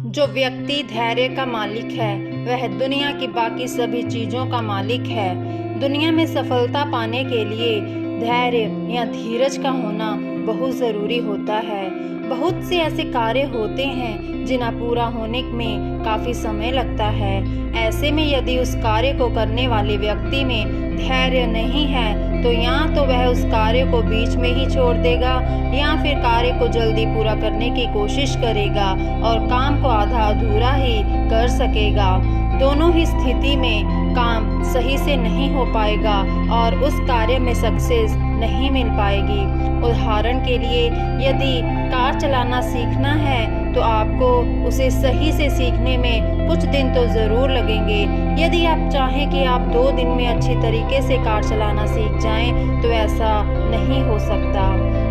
जो व्यक्ति धैर्य का मालिक है वह दुनिया की बाकी सभी चीज़ों का मालिक है। दुनिया में सफलता पाने के लिए धैर्य या धीरज का होना बहुत ज़रूरी होता है। बहुत से ऐसे कार्य होते हैं जिन्हें पूरा होने में काफ़ी समय लगता है। ऐसे में यदि उस कार्य को करने वाले व्यक्ति में धैर्य नहीं है तो या तो वह उस कार्य को बीच में ही छोड़ देगा या फिर कार्य को जल्दी पूरा करने की कोशिश करेगा और काम को आधा अधूरा ही कर सकेगा। दोनों ही स्थिति में काम सही से नहीं हो पाएगा और उस कार्य में सक्सेस नहीं मिल पाएगी। उदाहरण के लिए यदि कार चलाना सीखना है तो आपको उसे सही से सीखने में कुछ दिन तो ज़रूर लगेंगे। यदि आप चाहें कि आप 2 दिन में अच्छी तरीके से कार चलाना सीख जाएं तो ऐसा नहीं हो सकता।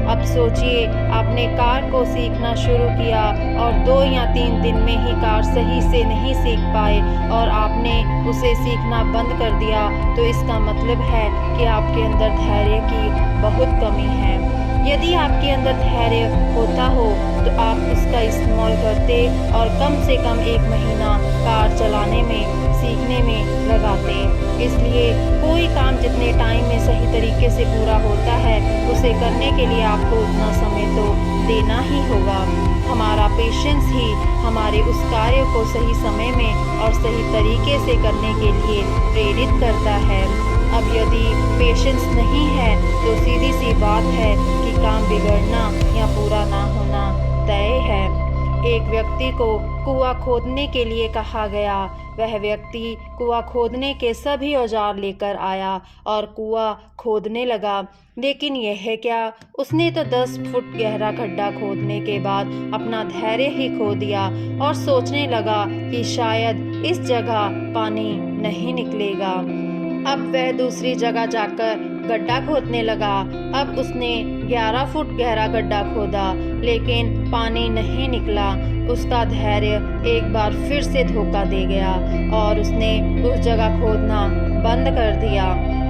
अब सोचिए आपने कार को सीखना शुरू किया और 2 या 3 दिन में ही कार सही से नहीं सीख पाए और आपने उसे सीखना बंद कर दिया तो इसका मतलब है कि आपके अंदर धैर्य की बहुत कमी है। यदि आपके अंदर धैर्य होता हो तो आप उसका इस्तेमाल करते और कम से कम 1 महीना कार चलाने में सीखने में लगाते। इसलिए कोई काम जितने टाइम में सही तरीके से पूरा होता है उसे करने के लिए आपको उतना समय तो देना ही होगा। हमारा पेशेंस ही हमारे उस कार्य को सही समय में और सही तरीके से करने के लिए प्रेरित करता है। अब यदि पेशेंस नहीं है तो सीधी सी बात है कि काम बिगड़ना या पूरा ना होना तय है। एक व्यक्ति को कुआं खोदने के लिए कहा गया। वह व्यक्ति कुआं खोदने के सभी औजार लेकर आया और कुआं खोदने लगा। लेकिन यह क्या, उसने तो 10 फुट गहरा गड्ढा खोदने के बाद अपना धैर्य ही खो दिया और सोचने लगा कि शायद इस जगह पानी नहीं निकलेगा। अब वह दूसरी जगह जाकर गड्ढा खोदने लगा। अब उसने 11 फुट गहरा गड्ढा खोदा लेकिन पानी नहीं निकला। उसका धैर्य एक बार फिर से धोखा दे गया और उसने उस जगह खोदना बंद कर दिया।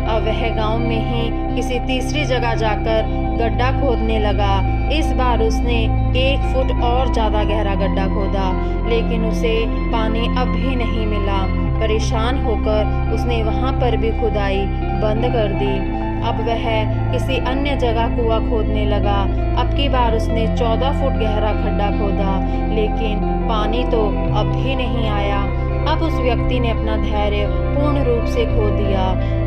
अब वह गांव में ही किसी तीसरी जगह जाकर गड्ढा खोदने लगा। इस बार उसने 1 फुट और ज़्यादा गहरा गड्ढा खोदा लेकिन उसे पानी अब भी नहीं मिला। परेशान होकर उसने वहां पर भी खुदाई बंद कर दी। अब वह किसी अन्य जगह कुआं खोदने लगा। अब की बार उसने 14 फुट गहरा खड्डा खोदा लेकिन पानी तो अब भी नहीं आया। अब उस व्यक्ति ने अपना धैर्य पूर्ण रूप से खो दिया।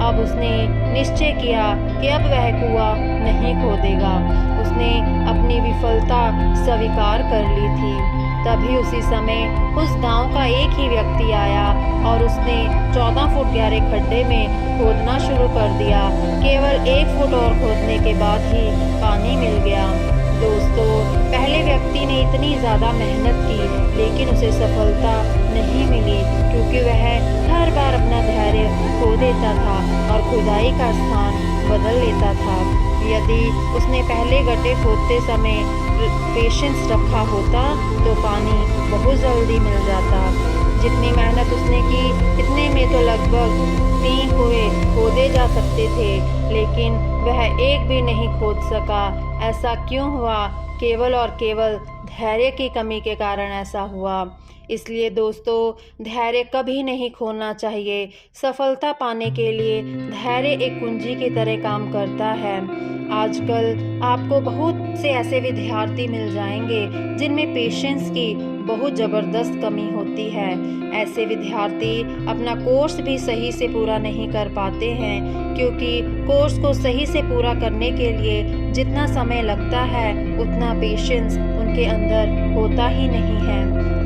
अब उसने निश्चय किया कि अब वह कुआं नहीं खोदेगा। उसने अपनी विफलता स्वीकार कर ली थी। तभी उसी समय उस गांव का एक ही व्यक्ति आया और उसने 14 फुट गहरे खड्डे में खोदना शुरू कर दिया। केवल 1 फुट और खोदने के बाद ही पानी मिल गया। दोस्तों, पहले व्यक्ति ने इतनी ज़्यादा मेहनत की लेकिन उसे सफलता नहीं मिली क्योंकि वह हर बार अपना धैर्य खो देता था और खुदाई का स्थान बदल लेता था। यदि उसने पहले गड्ढे खोदते समय पेशेंस रखा होता तो पानी बहुत जल्दी मिल जाता। जितनी मेहनत उसने की इतने में तो लगभग 3 कुएं खोदे जा सकते थे लेकिन वह एक भी नहीं खोद सका। ऐसा क्यों हुआ? केवल और केवल धैर्य की कमी के कारण ऐसा हुआ। इसलिए दोस्तों, धैर्य कभी नहीं खोना चाहिए। सफलता पाने के लिए धैर्य एक कुंजी की तरह काम करता है। आजकल आपको बहुत से ऐसे विद्यार्थी मिल जाएंगे जिनमें पेशेंस की बहुत ज़बरदस्त कमी होती है। ऐसे विद्यार्थी अपना कोर्स भी सही से पूरा नहीं कर पाते हैं क्योंकि कोर्स को सही से पूरा करने के लिए जितना समय लगता है उतना पेशेंस उनके अंदर होता ही नहीं है।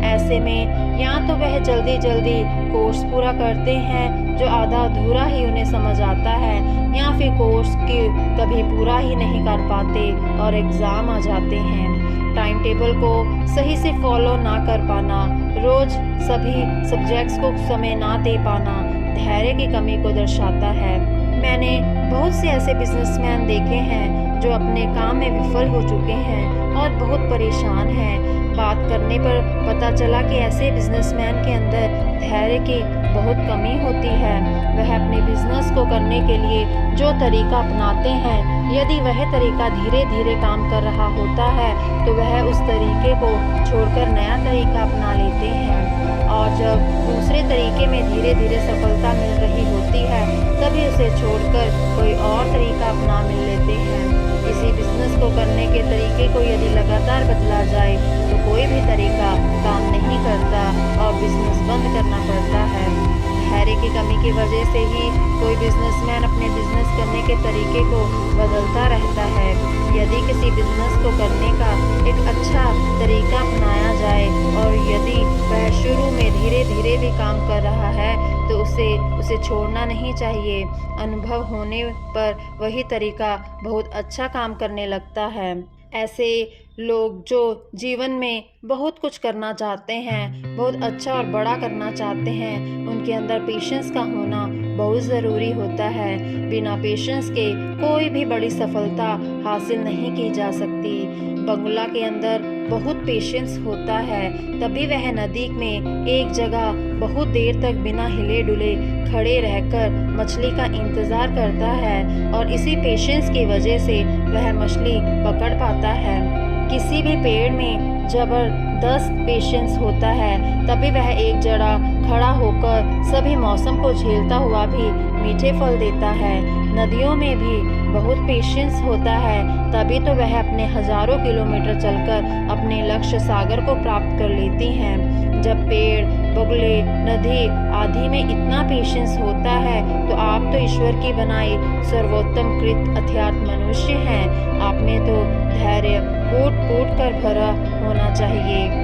ऐसे में या तो वह जल्दी जल्दी कोर्स पूरा करते हैं जो आधा अधूरा ही उन्हें समझ आता है या फिर कोर्स के कभी पूरा ही नहीं कर पाते और एग्ज़ाम आ जाते हैं। टाइम टेबल को सही से फॉलो ना कर पाना, रोज़ सभी सब्जेक्ट्स को समय ना दे पाना धैर्य की कमी को दर्शाता है। मैंने बहुत से ऐसे बिजनेसमैन देखे हैं जो अपने काम में विफल हो चुके हैं और बहुत परेशान हैं। बात करने पर पता चला कि ऐसे बिजनेसमैन के अंदर धैर्य की बहुत कमी होती है। वह अपने बिजनेस को करने के लिए जो तरीका अपनाते हैं, यदि वह तरीका धीरे धीरे काम कर रहा होता है तो वह उस तरीके को छोड़कर नया तरीका अपना लेते हैं, और जब दूसरे तरीके में धीरे धीरे सफलता मिल रही होती है तभी उसे छोड़कर कोई और तरीका अपना लेते हैं। किसी बिजनेस को करने के तरीके को यदि लगातार बदला जाए तो कोई भी तरीका काम नहीं करता और बिजनेस बंद करना पड़ता है। धैर्य की कमी की वजह से ही कोई बिजनेसमैन अपने बिजनेस करने के तरीके को बदलता रहता है। यदि किसी बिजनेस को करने का एक अच्छा तरीका अपनाया जाए और यदि वह शुरू में धीरे धीरे भी काम कर रहा है तो उसे छोड़ना नहीं चाहिए। अनुभव होने पर वही तरीका बहुत अच्छा काम करने लगता है। ऐसे लोग जो जीवन में बहुत कुछ करना चाहते हैं, बहुत अच्छा और बड़ा करना चाहते हैं, उनके अंदर पेशेंस का होना बहुत ज़रूरी होता है। बिना पेशेंस के कोई भी बड़ी सफलता हासिल नहीं की जा सकती। बगुला के अंदर बहुत पेशेंस होता है, तभी वह नदी में एक जगह बहुत देर तक बिना हिले डुले खड़े रहकर मछली का इंतज़ार करता है, और इसी पेशेंस की वजह से वह मछली पकड़ पाता है। किसी भी पेड़ में जबरदस्त पेशेंस होता है, तभी वह एक जगह खड़ा होकर सभी मौसम को झेलता हुआ भी मीठे फल देता है। नदियों में भी बहुत पेशेंस होता है, तभी तो वह अपने हजारों किलोमीटर चलकर अपने लक्ष्य सागर को प्राप्त कर लेती हैं। जब पेड़, बगुले, नदी आदि में इतना पेशेंस होता है तो आप तो ईश्वर की बनाई सर्वोत्तम कृत अध्यात्म मनुष्य हैं। आप में तो धैर्य कूट कूट कर भरा होना चाहिए।